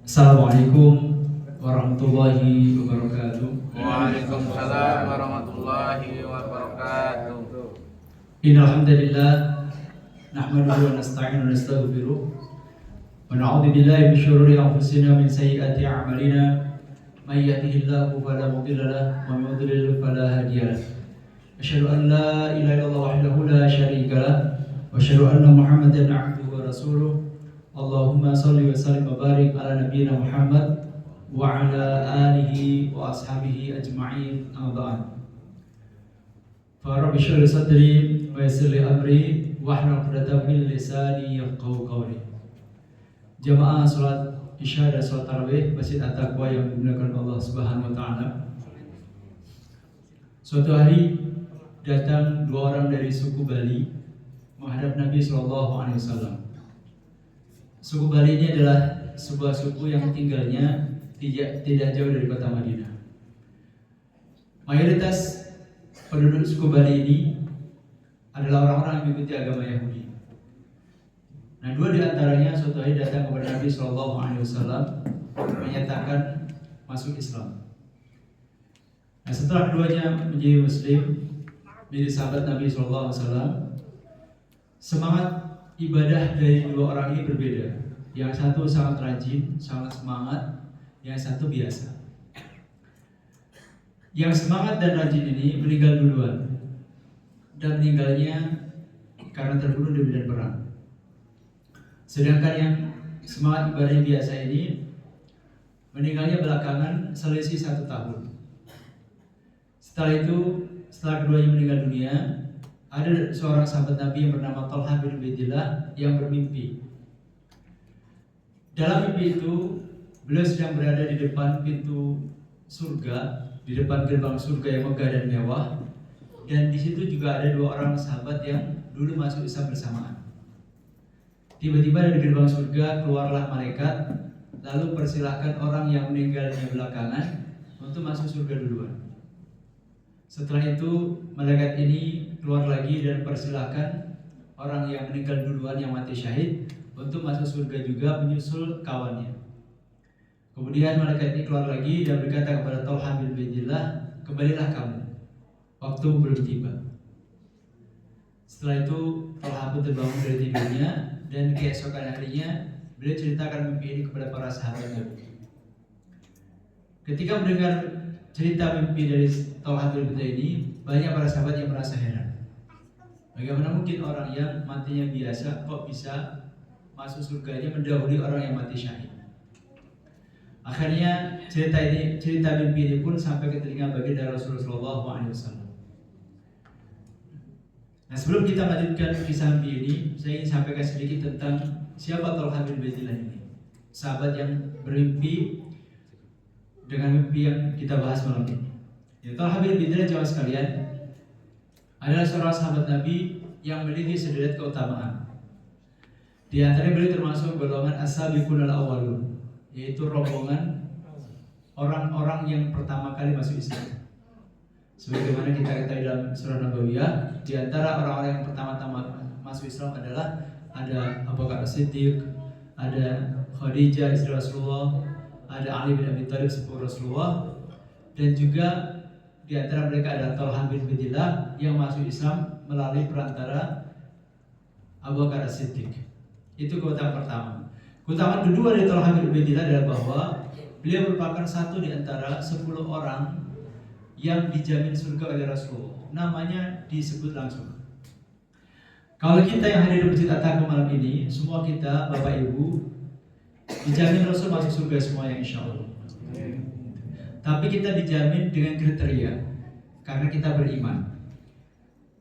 Assalamualaikum warahmatullahi wabarakatuh. Waalaikumsalam warahmatullahi wabarakatuh. Innal hamdalillah nahmaduhu wa nasta'inu wa nastaghfiruh wa na'udzu billahi min syururi anfusina min sayyiati a'malina may yahdihillahu fala mudilla lahu wa may yudlil fala hadiya lahu. Asyhadu an la ilaha illallah wahdahu la syarika lahu wa asyhadu anna Muhammadan 'abduhu wa rasuluh. Allahumma shalli wa sallim wa barik ala nabiyyina Muhammad wa ala alihi wa ashabihi ajma'in. Amma ba'd. Fa rabbi shrah li sadri wa yassir li amri wahlul 'uqdatam min lisani yafqahu qawli. Jamaah salat Isya dan salat tarawih Masjid At-Taqwa yang dimuliakan Allah Subhanahu wa taala. Suatu hari datang dua orang dari suku Bali menghadap Nabi sallallahu alaihi wasallam. Suku Bali ini adalah sebuah suku yang tinggalnya tidak jauh dari kota Madinah. Mayoritas penduduk suku Bali ini adalah orang-orang yang mengikuti agama Yahudi. Nah, dua di antaranya suatu hari datang kepada Nabi Shallallahu Alaihi Wasallam menyatakan masuk Islam. Nah, setelah keduanya menjadi Muslim, menjadi sahabat Nabi Shallallahu Alaihi Wasallam, semangat ibadah dari dua orang ini berbeda. Yang satu sangat rajin, sangat semangat. Yang satu biasa. Yang semangat dan rajin ini meninggal duluan, dan meninggalnya karena terbunuh di medan perang. Sedangkan yang semangat ibadah biasa ini meninggalnya belakangan selisih 1 tahun. Setelah itu, setelah keduanya meninggal dunia, ada seorang sahabat Nabi yang bernama Thalhah bin Ubaidillah yang bermimpi. Dalam mimpi itu, beliau sedang berada di depan pintu surga, di depan gerbang surga yang megah dan mewah, dan di situ juga ada dua orang sahabat yang dulu masuk Islam bersamaan. Tiba-tiba dari gerbang surga keluarlah malaikat, lalu persilahkan orang yang meninggalnya belakangan untuk masuk surga duluan. Setelah itu malaikat ini keluar lagi dan persilahkan orang yang meninggal duluan yang mati syahid untuk masuk surga juga menyusul kawannya. Kemudian malaikat ini keluar lagi dan berkata kepada Thalhah bin Ubaidillah, kembalilah kamu, waktu belum tiba. Setelah itu Thalhah pun terbangun dari tidurnya, dan keesokan harinya beliau ceritakan mimpi ini kepada para sahabat Nabi. Ketika mendengar cerita mimpi dari Thalhah bin Ubaidillah ini, banyak para sahabat yang merasa heran. Bagaimana mungkin orang yang matinya biasa kok bisa masuk surganya mendahului orang yang mati syahid? Akhirnya cerita mimpi ini pun sampai ke telinga baginda Rasulullah SAW. Nah, sebelum kita lanjutkan kisah mimpi ini, saya ingin sampaikan sedikit tentang siapa Thalhah bin Ubaidillah ini, sahabat yang bermimpi dengan mimpi yang kita bahas malam ini. Ya, Thalhah bin Ubaidillah jemaah sekalian adalah seorang sahabat Nabi yang memiliki sederet keutamaan. Di antaranya beliau termasuk golongan as-sabiqun al-awwalun, yaitu rombongan orang-orang yang pertama kali masuk Islam. Sebagaimana kita ketahui dalam surah Nabawiyah, di antara orang-orang yang pertama-tama masuk Islam adalah ada Abu Bakar As-Siddiq, ada Khadijah istri Rasulullah, ada Ali bin Abi Thalib sepupu Rasulullah, dan juga di antara mereka ada Thalhah bin Ubaidillah yang masuk Islam melalui perantara Abu Bakar As-Siddiq. Itu keutamaan pertama. Keutamaan kedua dari Thalhah bin Ubaidillah adalah bahwa beliau merupakan satu di antara 10 orang yang dijamin surga oleh Rasulullah. Namanya disebut langsung. Kalau kita yang hadir di Masjid At-Taqwa malam ini, semua kita, Bapak Ibu, dijamin Rasul masuk surga semuanya insya Allah. Tapi kita dijamin dengan kriteria, karena kita beriman.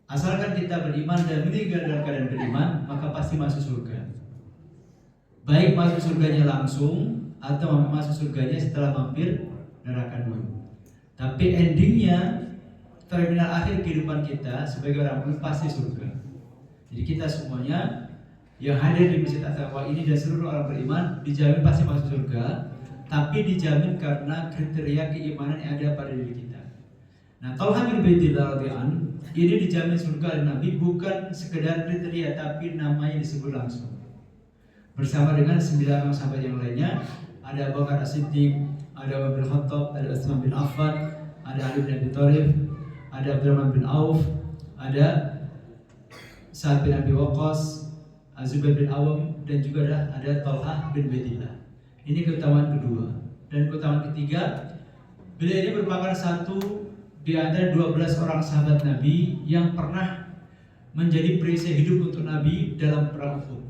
Asalkan kita beriman dan meninggal dalam keadaan beriman, maka pasti masuk surga. Baik masuk surganya langsung atau masuk surganya setelah mampir neraka dulu. Tapi endingnya, terminal akhir kehidupan kita sebagai orang mukmin pasti surga. Jadi kita semuanya yang hadir di Masjid At-Taqwa ini dan seluruh orang beriman dijamin pasti masuk surga, tapi dijamin karena kriteria keimanan yang ada pada diri kita. Nah, Thalhah bin Ubaidillah radhiyallahu anhu ini dijamin surga oleh Nabi bukan sekedar kriteria, tapi namanya disebut langsung. bersama dengan 9 orang sahabat yang lainnya. Ada Abu Bakar As-Siddiq, ada Umar bin Khattab, ada Utsman bin Affan, ada Ali bin Abi Thalib, ada Abdurrahman bin Auf, ada Sa'ad bin Abi Waqqas, Az-Zubair bin Awam, dan juga ada Talhah bin Ubaidillah. Ini keutamaan kedua. Dan keutamaan ketiga, beliau ini merupakan satu di antara 12 orang sahabat Nabi yang pernah menjadi perisai hidup untuk Nabi dalam perang Uhud.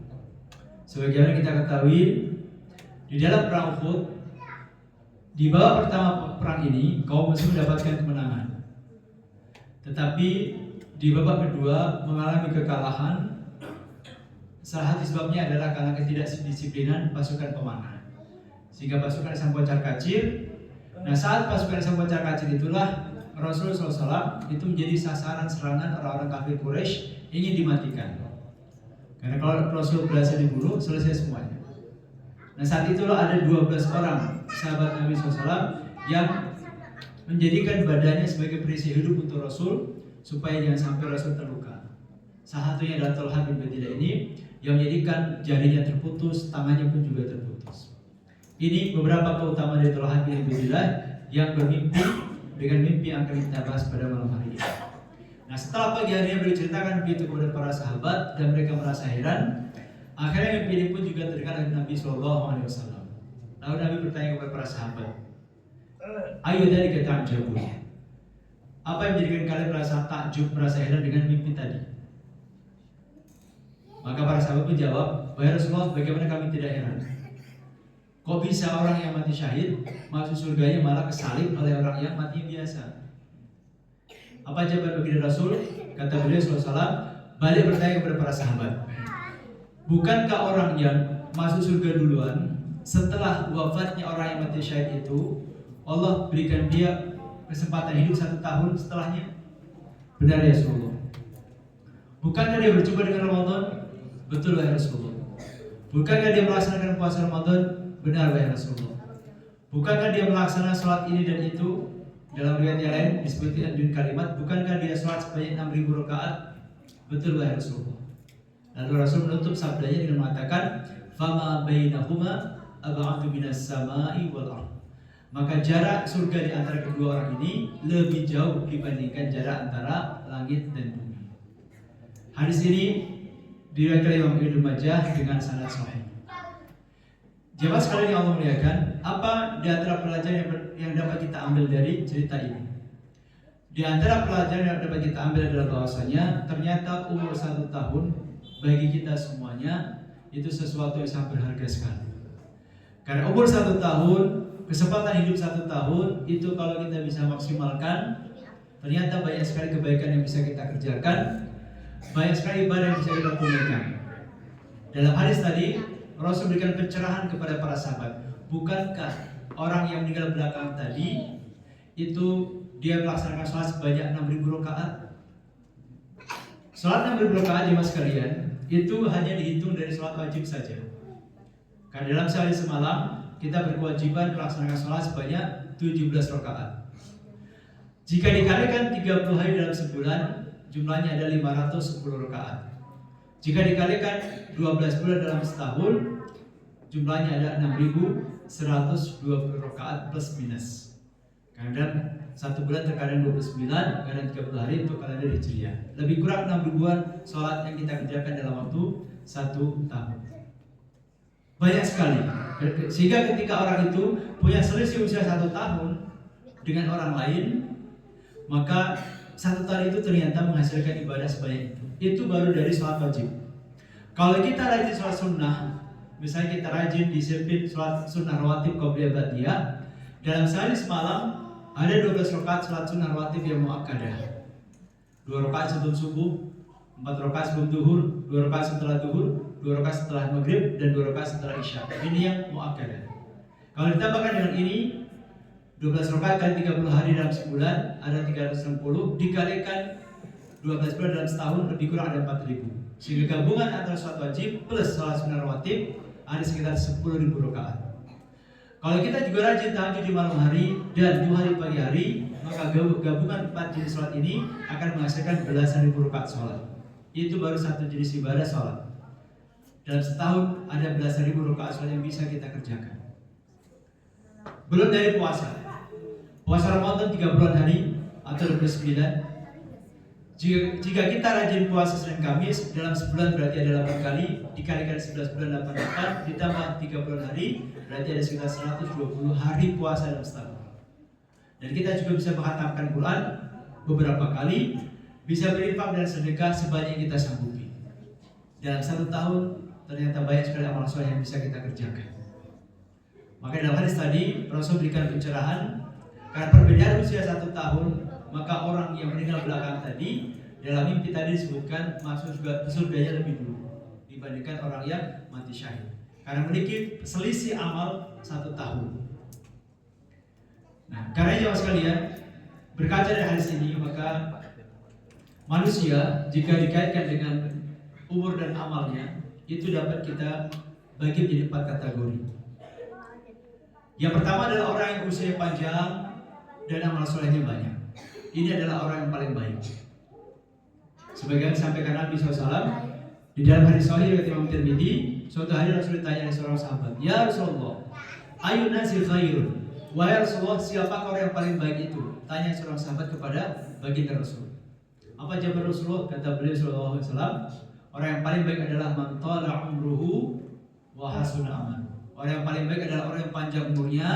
Sebagaimana kita ketahui, di dalam perang Uhud, di babak pertama perang ini kaum muslim mendapatkan kemenangan. Tetapi di babak kedua mengalami kekalahan. Salah satu sebabnya adalah karena ketidakdisiplinan pasukan pemanah, sehingga pasukan sang kocar kacir. Nah, saat pasukan sang kocar kacir itulah Rasulullah SAW itu menjadi sasaran serangan orang-orang kafir Quraisy ingin dimatikan. Karena kalau Rasul berhasil dibunuh, selesai semuanya. Nah, saat itulah ada 12 orang sahabat Nabi SAW yang menjadikan badannya sebagai perisai hidup untuk Rasul supaya jangan sampai Rasul terluka. Salah satunya adalah Talhah bin Ubaidillah ini yang menjadikan jarinya terputus, tangannya pun juga terputus. Ini beberapa keutamaan dari Talhah bin Ubaidillah yang bermimpi dengan mimpi yang akan kita bahas pada malam hari ini. Nah, setelah pagi harinya beliau ceritakan begitu kepada para sahabat dan mereka merasa heran. Akhirnya mimpi ini pun juga terdengar dari Nabi SAW. Lalu Nabi bertanya kepada para sahabat, ayo dari kita ta'jabun. Apa yang menjadikan kalian merasa takjub, merasa heran dengan mimpi tadi? Maka para sahabat pun jawab, wahai Rasulullah, bagaimana kami tidak heran? Kok bisa orang yang mati syahid masuk surganya malah kesalib oleh orang yang mati biasa? Apa jawaban baginda Rasul? Kata beliau SAW, balik bertanya kepada para sahabat, bukankah orang yang masuk surga duluan setelah wafatnya orang yang mati syahid itu Allah berikan dia kesempatan hidup 1 tahun setelahnya? Benar ya Rasulullah. Bukankah dia berjumpa dengan Ramadan? Betul ya Rasulullah. Bukankah dia melaksanakan puasa Ramadan? Benar ya Rasulullah. Bukankah dia melaksanakan sholat ini dan itu? Dalam riwayat yang lain disebutkan dengan kalimat, bukankah dia sholat sebanyak 6.000 rakaat? Betul ya Rasulullah. Lalu Rasul menutup sabdanya dengan mengatakan, fama bainahuma ab'adu minas sama'i wal ardh. Maka jarak surga di antara kedua orang ini lebih jauh dibandingkan jarak antara langit dan bumi. Hadis ini diriwayatkan Imam Ibnu Majah dengan sanad sahih. Jemaah sekalian yang Allah muliakan, apa di antara pelajaran yang dapat kita ambil dari cerita ini? Di antara pelajaran yang dapat kita ambil adalah bahwasanya ternyata umur 1 tahun bagi kita semuanya itu sesuatu yang sangat berharga sekali. Karena umur 1 tahun, kesempatan hidup 1 tahun itu kalau kita bisa maksimalkan, ternyata banyak sekali kebaikan yang bisa kita kerjakan, banyak sekali ibadah yang bisa kita tunaikan. Dalam hadis tadi Rasul berikan pencerahan kepada para sahabat. Bukankah orang yang meninggal belakangan tadi itu dia melaksanakan sholat sebanyak 6.000 rakaat? Sholat 6.000 rakaat jemaah sekalian itu hanya dihitung dari sholat wajib saja. Karena dalam sehari semalam kita berkewajiban melaksanakan sholat sebanyak 17 rakaat. Jika dikalikan 30 hari dalam sebulan, jumlahnya ada 510 rakaat. Jika dikalikan 12 bulan dalam setahun, jumlahnya ada 6.120 rakaat plus minus. Kadang 1 bulan terkadang 29, kadang 30 hari untuk kalender Hijriah. Lebih kurang 6 ribuan sholat yang kita kerjakan dalam waktu 1 tahun. Banyak sekali. Sehingga ketika orang itu punya selisih usia 1 tahun dengan orang lain, maka 1 tahun itu ternyata menghasilkan ibadah sebanyak itu. Itu baru dari sholat wajib. Kalau kita rajin sholat sunnah, misalnya kita rajin disiplin sholat sunnah rawatib qobliyah ba'diyah, dalam sehari semalam ada 12 rakaat sholat sunnah rawatib yang muakkadah. 2 rakaat sebelum subuh, 4 rakaat sebelum duhur, 2 rakaat setelah duhur, 2 rakaat setelah maghrib, dan 2 rakaat setelah isya. Ini yang muakkadah. Kalau ditambahkan dengan ini 12 rakaat kali 30 hari dalam sebulan ada 360, dikalikan 12 bulan dalam setahun lebih kurang ada 4.000. Sehingga gabungan antara sholat wajib plus sholat sunnah rawatib ada sekitar 10.000 rakaat. Kalau kita juga rajin tahajud di malam hari dan 2 hari pagi hari, maka gabungan 4 jenis sholat ini akan menghasilkan belasan ribu rakaat sholat. Itu baru 1 jenis ibadah sholat. Dalam setahun ada belasan ribu rakaat sholat yang bisa kita kerjakan. Belum dari puasa. Puasa Ramadan 30 hari atau 29. Jika kita rajin puasa Senin Kamis dalam sebulan berarti ada 8 kali, dikalikan 11 bulan 88 ditambah 30 hari berarti ada sekitar 120 hari puasa dalam setahun. Dan kita juga bisa menghatamkan Quran beberapa kali, bisa berinfak dan sedekah sebanyak yang kita sanggupi. Dalam 1 tahun ternyata banyak sekali amal soleh yang bisa kita kerjakan. Maka dalam hadis tadi Rasul berikan pencerahan karena perbedaan usia 1 tahun, maka orang yang meninggal belakang tadi dalam mimpi tadi disebutkan masuk surganya lebih dulu dibandingkan orang yang mati syahid karena memiliki selisih amal 1 tahun. Nah, karena jemaah sekalian, berkaca dari hadis ini maka manusia jika dikaitkan dengan umur dan amalnya itu dapat kita bagi menjadi 4 kategori. Yang pertama adalah orang yang usia panjang dan amal solehnya banyak. Ini adalah orang yang paling baik. Sebagaimana disampaikan Nabi SAW di dalam hadis sahih riwayat Imam Tirmidzi, suatu hari Rasul ditanya oleh seorang sahabat, "Ya Rasulullah, ayun nasi khairun?" Wahai Rasulullah, siapa orang yang paling baik itu? Tanya seorang sahabat kepada baginda Rasul. Apa jawab Rasulullah? Kata beliau sallallahu alaihi wasallam, orang yang paling baik adalah man tala umruhu wa hasuna amal. Orang yang paling baik adalah orang yang panjang umurnya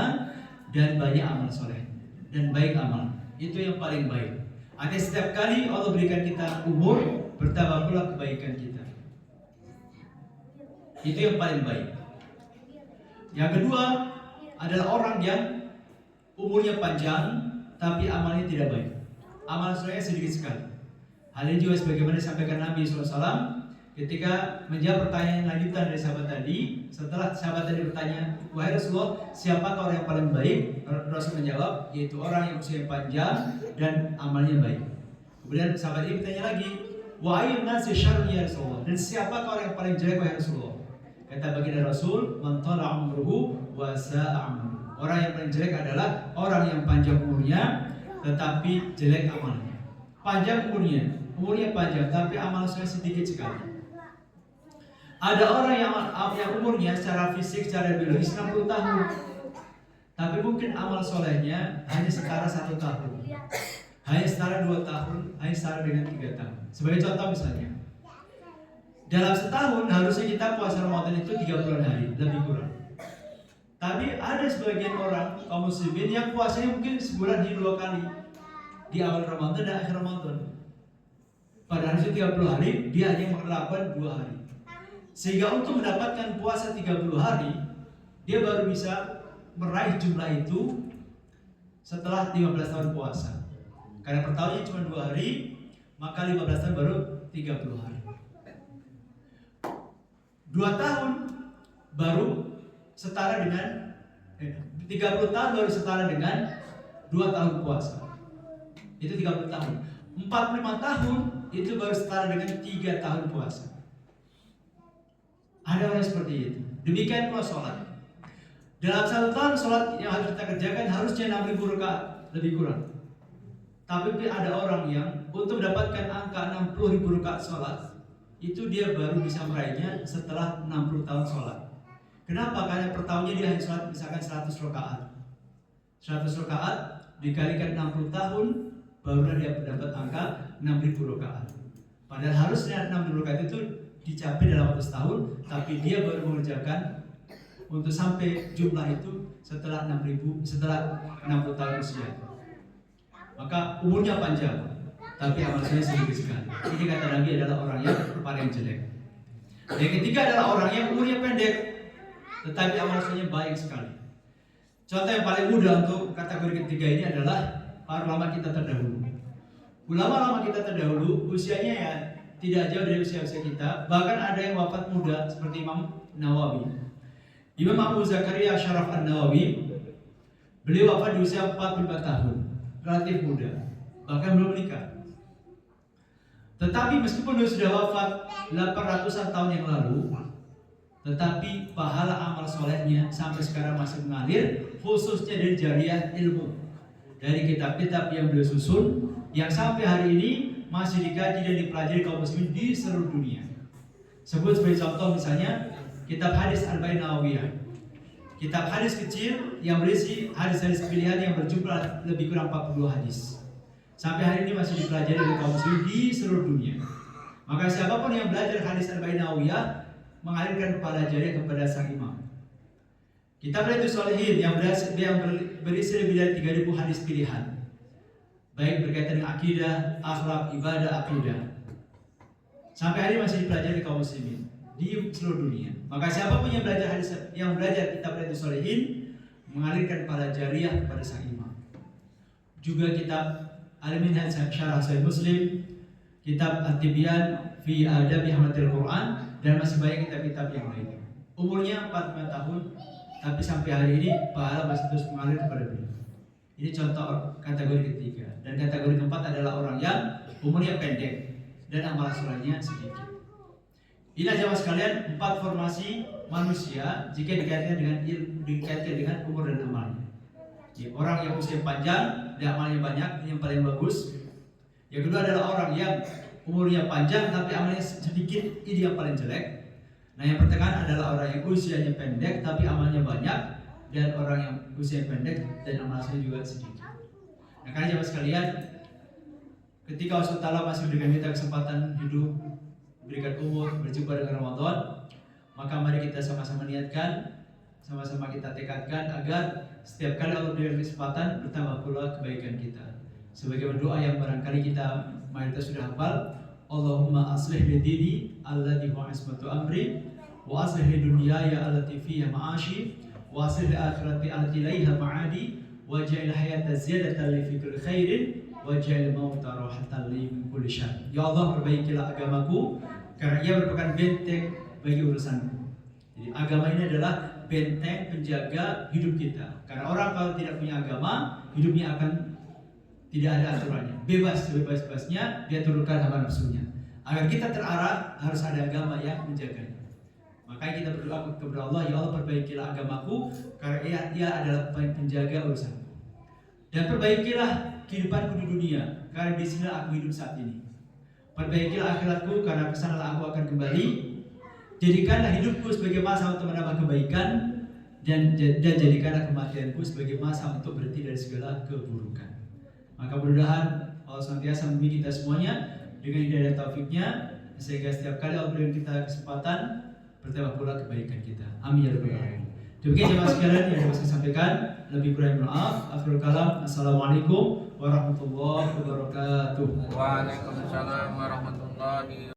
dan banyak amal soleh dan baik amal. Itu yang paling baik. Artinya setiap kali Allah berikan kita umur, bertambah pula kebaikan kita. Itu yang paling baik. Yang kedua adalah orang yang umurnya panjang tapi amalnya tidak baik. Amal solehnya sedikit sekali. Hal ini juga sebagaimana disampaikan Nabi SAW ketika menjawab pertanyaan lanjutan dari sahabat tadi. Setelah sahabat tadi bertanya, "Wahai Rasulullah, siapakah orang yang paling baik?" Rasul menjawab, yaitu orang yang usia panjang dan amalnya baik. Kemudian sahabat ini bertanya lagi, "Wa ayyun nasi syarrun ya Rasulullah?" Dan siapakah orang yang paling jelek wahai Rasulullah? Kata baginda Rasul, "Man tala umruhu wa sa'a amaluhu." Orang yang paling jelek adalah orang yang panjang umurnya tetapi jelek amalnya. Panjang umurnya panjang tapi amal soleh sedikit sekali. Ada orang yang umurnya secara fisik, secara biologis 60 tahun, tapi mungkin amal solehnya hanya setara 1 tahun, hanya setara 2 tahun, hanya setara dengan 3 tahun. Sebagai contoh misalnya, dalam setahun harusnya kita puasa Ramadan itu 30 hari, lebih kurang. Tapi ada sebagian orang kaum muslimin yang puasanya mungkin sebulan hanya 2 kali, di awal Ramadan dan akhir Ramadan. Pada harusnya 30 hari, dia hanya melakukan 2 hari. Sehingga untuk mendapatkan puasa 30 hari, dia baru bisa meraih jumlah itu setelah 15 tahun puasa. Karena per tahunnya cuma 2 hari, maka 15 tahun baru 30 hari. 2 tahun baru setara dengan 30 tahun baru setara dengan 2 tahun puasa. Itu 30 tahun. 45 tahun itu baru setara dengan 3 tahun puasa. Ada orang seperti itu. Demikian pula sholat. Dalam 1 tahun sholat yang harus kita kerjakan harusnya 6.000 rakaat, lebih kurang. Tapi ada orang yang untuk mendapatkan angka 60.000 rakaat sholat, itu dia baru bisa meraihnya setelah 60 tahun sholat. Kenapa? Karena per tahunnya dia hanya sholat misalkan 100 rakaat. 100 rakaat dikalikan 60 tahun, baru dia mendapat angka 6.000 rakaat. Padahal harusnya 6.000 rakaat itu dicapai dalam waktu setahun, tapi dia baru mengerjakan untuk sampai jumlah itu setelah 60 tahun usia. Maka umurnya panjang, tapi amalnya sedikit sekali. Ini kata Nabi adalah orang yang paling jelek. Yang ketiga adalah orang yang umurnya pendek, tetapi amalnya baik sekali. Contoh yang paling mudah untuk kategori ketiga ini adalah para ulama kita terdahulu. Ulama-ulama kita terdahulu usianya ya tidak jauh dari usia-usia kita, bahkan ada yang wafat muda seperti Imam Nawawi. Imam Abu Zakaria Syaraf An-Nawawi, beliau wafat di usia 45 tahun, relatif muda, bahkan belum menikah. Tetapi meskipun beliau sudah wafat 800-an tahun yang lalu, tetapi pahala amal solehnya sampai sekarang masih mengalir, khususnya dari jariyah ilmu, dari kitab-kitab yang beliau susun, yang sampai hari ini masih dikaji dan dipelajari kaum muslimin di seluruh dunia. Sebut sebagai contoh misalnya kitab hadis Arba'in Nawawiyah. Kitab hadis kecil yang berisi hadis-hadis pilihan yang berjumlah lebih kurang 42 hadis. Sampai hari ini masih dipelajari oleh kaum muslimin di seluruh dunia. Maka siapapun yang belajar hadis Arba'in Nawawiyah mengalirkan kepala jariah kepada sang imam. Kitab Riyadhus Shalihin yang berisi lebih dari 3.000 hadis pilihan, baik berkaitan dengan akidah, akhlak, ibadah, akidah. Sampai hari ini masih dipelajari kaum muslimin di seluruh dunia. Maka siapapun yang belajar kitab Riyadhus Shalihin mengalirkan kepala jariah kepada sang imam. Juga kitab Al-Minhaj Syarah Sahih Muslim, kitab At-Tibyan fi Adabi Hamalatil Quran, dan masih banyak kitab-kitab yang lain. Umurnya 45 tahun, tapi sampai hari ini pahala masih terus mengalir kepada beliau. Ini contoh kategori ketiga. Dan kategori keempat adalah orang yang umurnya pendek dan amal solehnya sedikit. Ini jemaah sekalian 4 formasi manusia jika dikaitkan dengan umur dan amalnya. Jadi, orang yang usia panjang dan amalnya banyak, ini yang paling bagus. Yang kedua adalah orang yang umurnya panjang tapi amalnya sedikit, ini yang paling jelek. Nah, yang pertengahan adalah orang yang usianya pendek tapi amalnya banyak, dan orang yang usia pendek dan amalnya juga sedikit. Nah, karena jemaah sekalian, ketika Allah SWT masih memberikan kita kesempatan hidup, berikan umur, berjumpa dengan Ramadan, maka mari kita sama-sama niatkan, sama-sama kita tekadkan agar setiap kali Allah berikan kesempatan bertambah pula kebaikan kita. Sebagai doa yang barangkali kita mayoritas sudah hafal, Allahumma aslih li dini alladhi huwa ismatu amri, wa aslih li dunyaya allati fiha ma'ashi, wa aslih li akhirati allati ilaiha ma'adi, wa ja'il hayata ziyadatan li fi kulli khairin, wa ja'il mauta rahatan li min kulli syarr. Ya Allah, perbaikilah agamaku karena ia merupakan benteng bagi urusanku. Jadi agama ini adalah benteng penjaga hidup kita. Karena orang kalau tidak punya agama, hidupnya akan tidak ada aturannya, bebas-bebasnya dia turunkan hawa nafsunya. Agar kita terarah, harus ada agama yang menjaganya. Makanya kita berdoa kepada Allah, ya Allah, perbaikilah agamaku karena ia adalah penjaga urusanku. Dan perbaikilah kehidupanku di dunia karena di sini aku hidup saat ini. Perbaikilah akhiratku karena kesanalah aku akan kembali. Jadikanlah hidupku sebagai masa untuk menambah kebaikan, dan jadikanlah kematianku sebagai masa untuk berhenti dari segala keburukan. Maka mudah-mudahan Allah senantiasa membimbing kita semuanya dengan hidayah taufiknya, sehingga setiap kali Allah berikan kita kesempatan bertambah pula kebaikan kita. Amin ya rabbal alamin. Demikian jemaah sekalian yang dapat saya sampaikan. Lebih kurang maaf. Akhirul kalam. Assalamualaikum warahmatullahi wabarakatuh. Waalaikumsalam warahmatullahi wabarakatuh.